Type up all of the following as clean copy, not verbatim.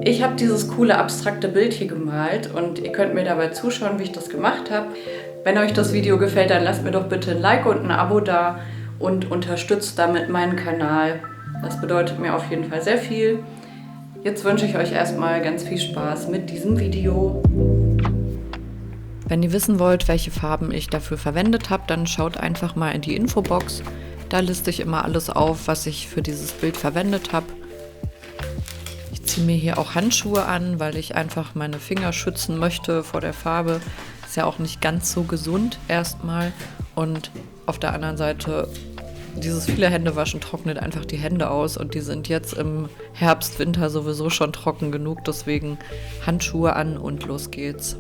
Ich habe dieses coole abstrakte Bild hier gemalt und ihr könnt mir dabei zuschauen, wie ich das gemacht habe. Wenn euch das Video gefällt, dann lasst mir doch bitte ein Like und ein Abo da und unterstützt damit meinen Kanal. Das bedeutet mir auf jeden Fall sehr viel. Jetzt wünsche ich euch erstmal ganz viel Spaß mit diesem Video. Wenn ihr wissen wollt, welche Farben ich dafür verwendet habe, dann schaut einfach mal in die Infobox. Da liste ich immer alles auf, was ich für dieses Bild verwendet habe. Ich ziehe mir hier auch Handschuhe an, weil ich einfach meine Finger schützen möchte vor der Farbe. Ist ja auch nicht ganz so gesund erstmal. Und auf der anderen Seite, dieses viele Händewaschen trocknet einfach die Hände aus und die sind jetzt im Herbst, Winter sowieso schon trocken genug. Deswegen Handschuhe an und los geht's.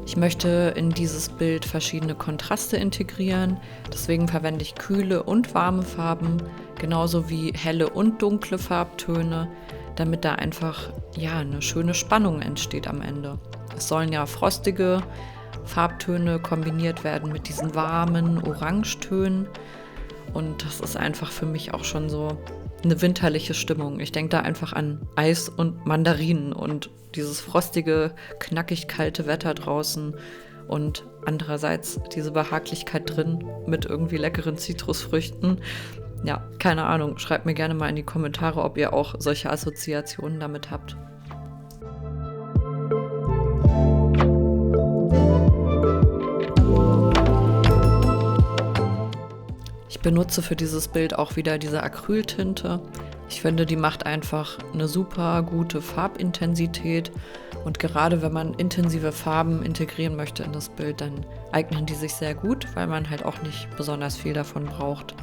Ich möchte in dieses Bild verschiedene Kontraste integrieren, deswegen verwende ich kühle und warme Farben, genauso wie helle und dunkle Farbtöne, damit da einfach eine schöne Spannung entsteht am Ende. Es sollen ja frostige Farbtöne kombiniert werden mit diesen warmen Orangetönen und das ist einfach für mich auch schon so eine winterliche Stimmung. Ich denke da einfach an Eis und Mandarinen und dieses frostige, knackig kalte Wetter draußen und andererseits diese Behaglichkeit drin mit irgendwie leckeren Zitrusfrüchten. Ja, keine Ahnung, schreibt mir gerne mal in die Kommentare, ob ihr auch solche Assoziationen damit habt. Ich benutze für dieses Bild auch wieder diese Acryltinte. Ich finde, die macht einfach eine super gute Farbintensität und gerade wenn man intensive Farben integrieren möchte in das Bild, dann eignen die sich sehr gut, weil man halt auch nicht besonders viel davon braucht.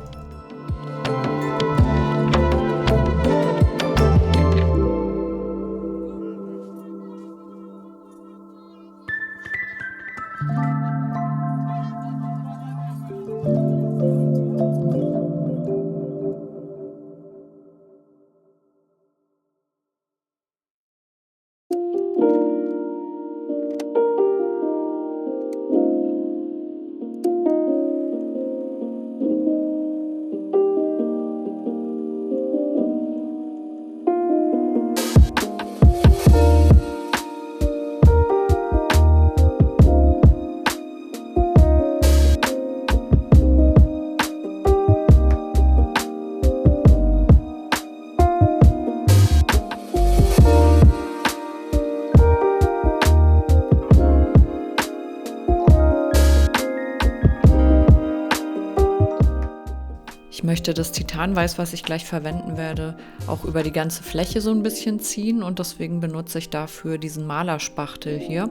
Ich möchte das Titanweiß, was ich gleich verwenden werde, auch über die ganze Fläche so ein bisschen ziehen und deswegen benutze ich dafür diesen Malerspachtel hier.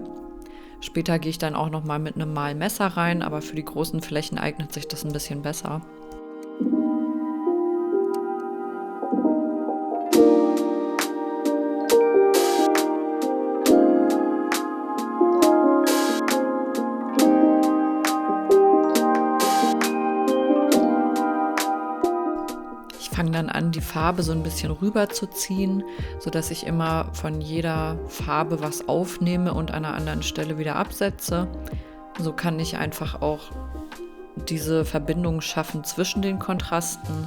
Später gehe ich dann auch nochmal mit einem Malmesser rein, aber für die großen Flächen eignet sich das ein bisschen besser. Ich fange dann an, die Farbe so ein bisschen rüber zu ziehen, sodass ich immer von jeder Farbe was aufnehme und an einer anderen Stelle wieder absetze. So kann ich einfach auch diese Verbindung schaffen zwischen den Kontrasten.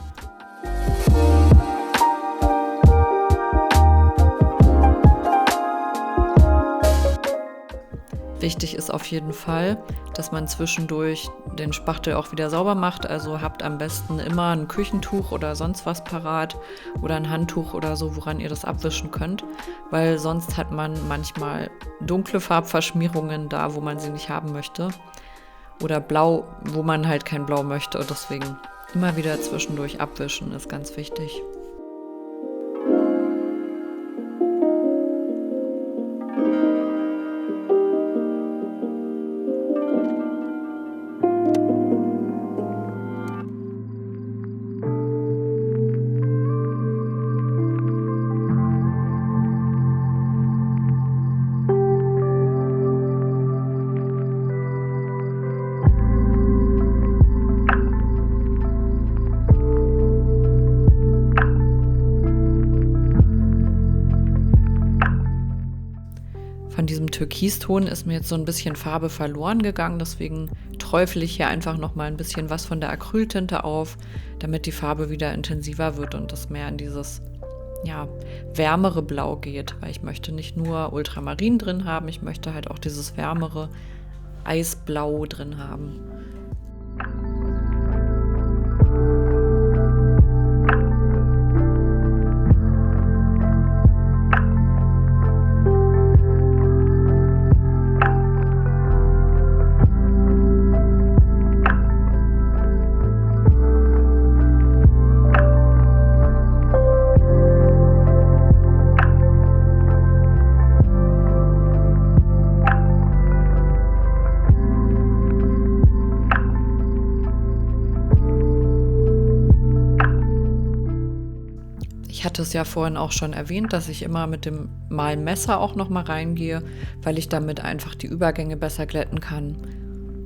Wichtig ist auf jeden Fall, dass man zwischendurch den Spachtel auch wieder sauber macht. Also habt am besten immer ein Küchentuch oder sonst was parat oder ein Handtuch oder so, woran ihr das abwischen könnt. Weil sonst hat man manchmal dunkle Farbverschmierungen da, wo man sie nicht haben möchte. Oder blau, wo man halt kein Blau möchte. Und deswegen immer wieder zwischendurch abwischen ist ganz wichtig. Türkiston ist mir jetzt so ein bisschen Farbe verloren gegangen, deswegen träufle ich hier einfach nochmal ein bisschen was von der Acryltinte auf, damit die Farbe wieder intensiver wird und das mehr in dieses wärmere Blau geht, weil ich möchte nicht nur Ultramarin drin haben, ich möchte halt auch dieses wärmere Eisblau drin haben. Ich hatte es ja vorhin auch schon erwähnt, dass ich immer mit dem Malmesser auch noch mal reingehe, weil ich damit einfach die Übergänge besser glätten kann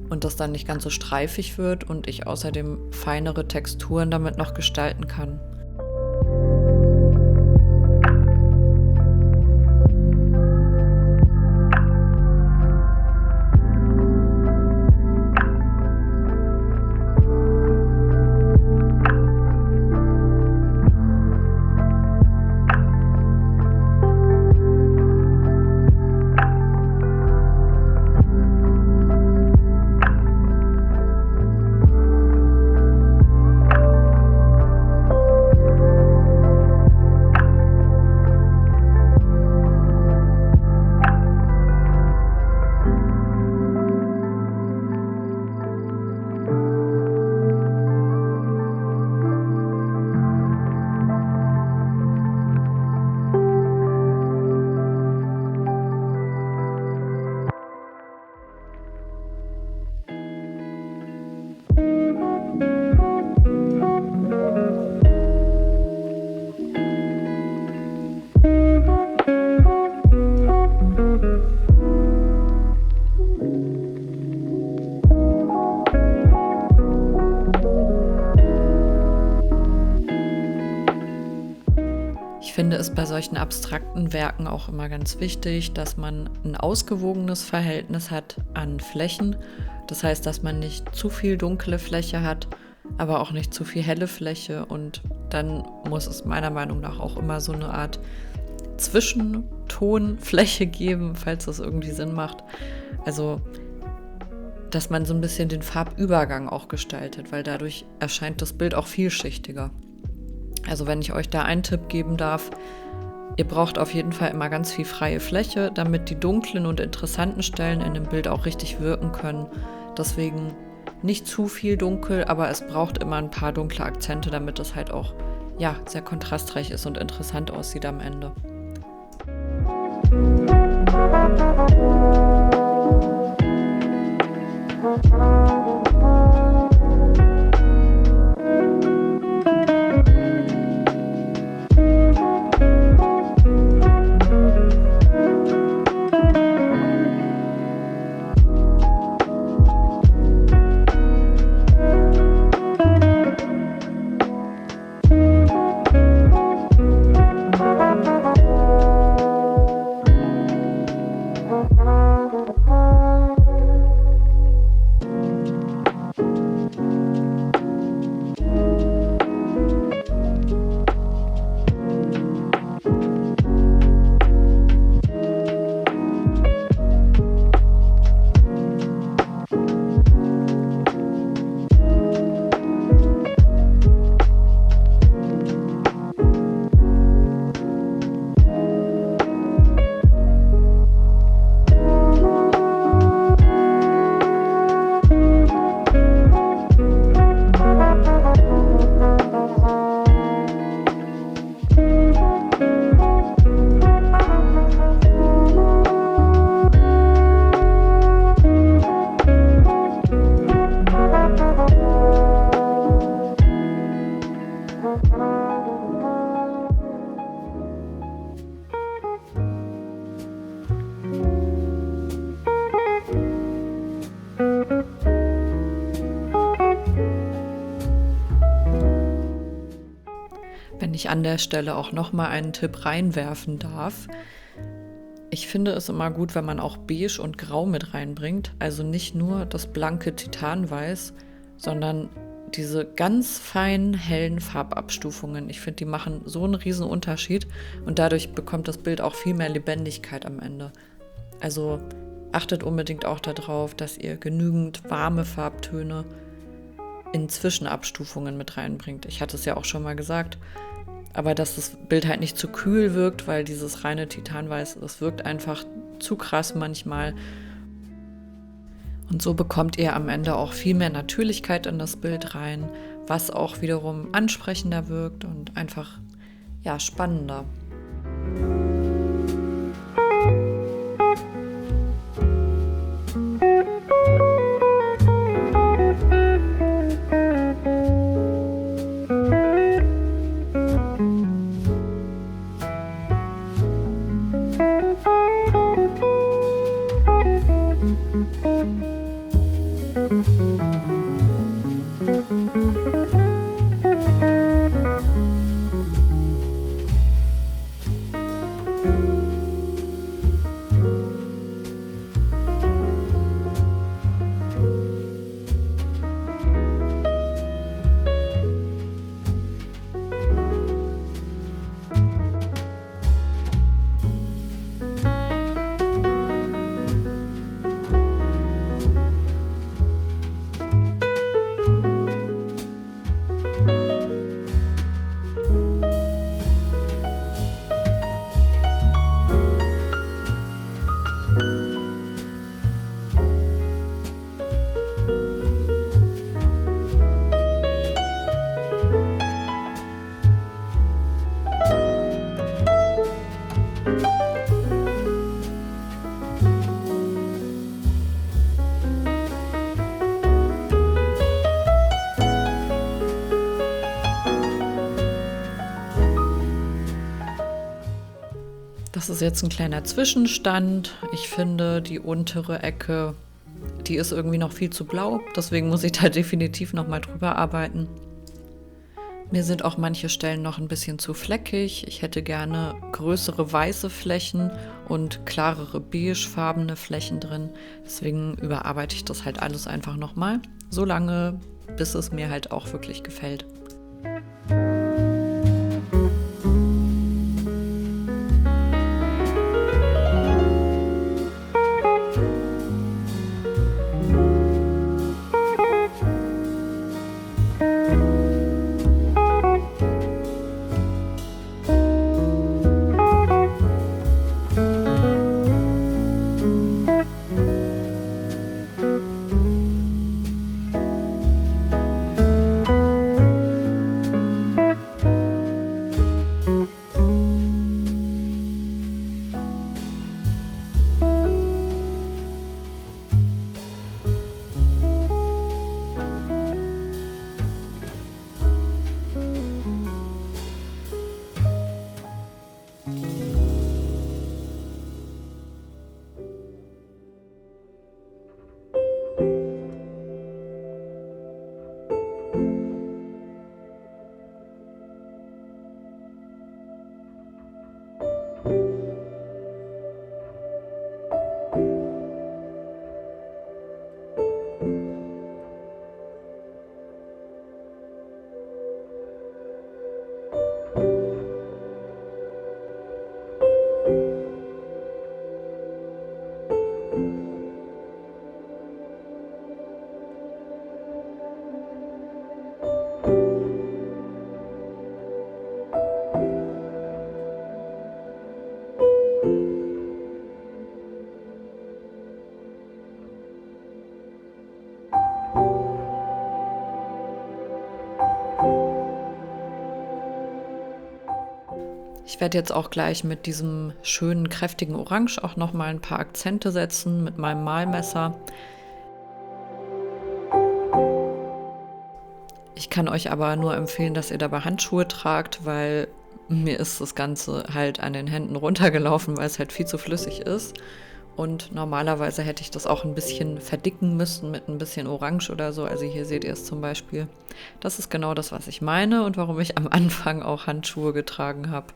und das dann nicht ganz so streifig wird und ich außerdem feinere Texturen damit noch gestalten kann. Ich finde es bei solchen abstrakten Werken auch immer ganz wichtig, dass man ein ausgewogenes Verhältnis hat an Flächen. Das heißt, dass man nicht zu viel dunkle Fläche hat, aber auch nicht zu viel helle Fläche. Und dann muss es meiner Meinung nach auch immer so eine Art Zwischentonfläche geben, falls das irgendwie Sinn macht. Also, dass man so ein bisschen den Farbübergang auch gestaltet, weil dadurch erscheint das Bild auch vielschichtiger. Also wenn ich euch da einen Tipp geben darf, ihr braucht auf jeden Fall immer ganz viel freie Fläche, damit die dunklen und interessanten Stellen in dem Bild auch richtig wirken können. Deswegen nicht zu viel dunkel, aber es braucht immer ein paar dunkle Akzente, damit es halt auch sehr kontrastreich ist und interessant aussieht am Ende. Wenn ich an der Stelle auch nochmal einen Tipp reinwerfen darf. Ich finde es immer gut, wenn man auch Beige und Grau mit reinbringt. Also nicht nur das blanke Titanweiß, sondern diese ganz feinen, hellen Farbabstufungen. Ich finde, die machen so einen riesen Unterschied und dadurch bekommt das Bild auch viel mehr Lebendigkeit am Ende. Also achtet unbedingt auch darauf, dass ihr genügend warme Farbtöne in Zwischenabstufungen mit reinbringt. Ich hatte es ja auch schon mal gesagt, aber dass das Bild halt nicht zu kühl wirkt, weil dieses reine Titanweiß, das wirkt einfach zu krass manchmal. Und so bekommt ihr am Ende auch viel mehr Natürlichkeit in das Bild rein, was auch wiederum ansprechender wirkt und einfach, ja, spannender. Das ist jetzt ein kleiner Zwischenstand. Ich finde, die untere Ecke, die ist irgendwie noch viel zu blau. Deswegen muss ich da definitiv noch mal drüber arbeiten. Mir sind auch manche Stellen noch ein bisschen zu fleckig. Ich hätte gerne größere weiße Flächen und klarere beigefarbene Flächen drin. Deswegen überarbeite ich das halt alles einfach noch mal. So lange, bis es mir halt auch wirklich gefällt. Ich werde jetzt auch gleich mit diesem schönen, kräftigen Orange auch noch mal ein paar Akzente setzen mit meinem Malmesser. Ich kann euch aber nur empfehlen, dass ihr dabei Handschuhe tragt, weil mir ist das Ganze halt an den Händen runtergelaufen, weil es halt viel zu flüssig ist. Und normalerweise hätte ich das auch ein bisschen verdicken müssen mit ein bisschen Orange oder so. Also hier seht ihr es zum Beispiel. Das ist genau das, was ich meine und warum ich am Anfang auch Handschuhe getragen habe.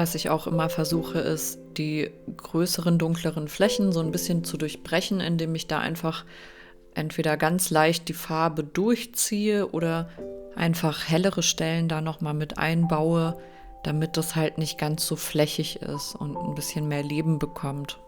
Was ich auch immer versuche, ist, die größeren, dunkleren Flächen so ein bisschen zu durchbrechen, indem ich da einfach entweder ganz leicht die Farbe durchziehe oder einfach hellere Stellen da nochmal mit einbaue, damit das halt nicht ganz so flächig ist und ein bisschen mehr Leben bekommt.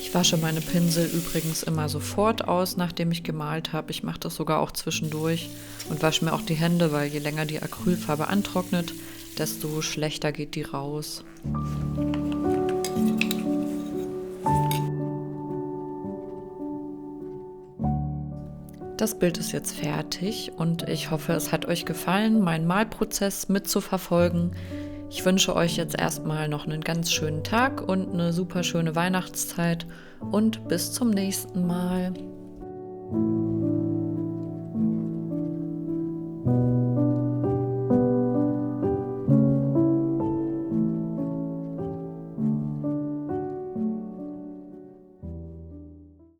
Ich wasche meine Pinsel übrigens immer sofort aus, nachdem ich gemalt habe. Ich mache das sogar auch zwischendurch und wasche mir auch die Hände, weil je länger die Acrylfarbe antrocknet, desto schlechter geht die raus. Das Bild ist jetzt fertig und ich hoffe, es hat euch gefallen, meinen Malprozess mitzuverfolgen. Ich wünsche euch jetzt erstmal noch einen ganz schönen Tag und eine super schöne Weihnachtszeit und bis zum nächsten Mal.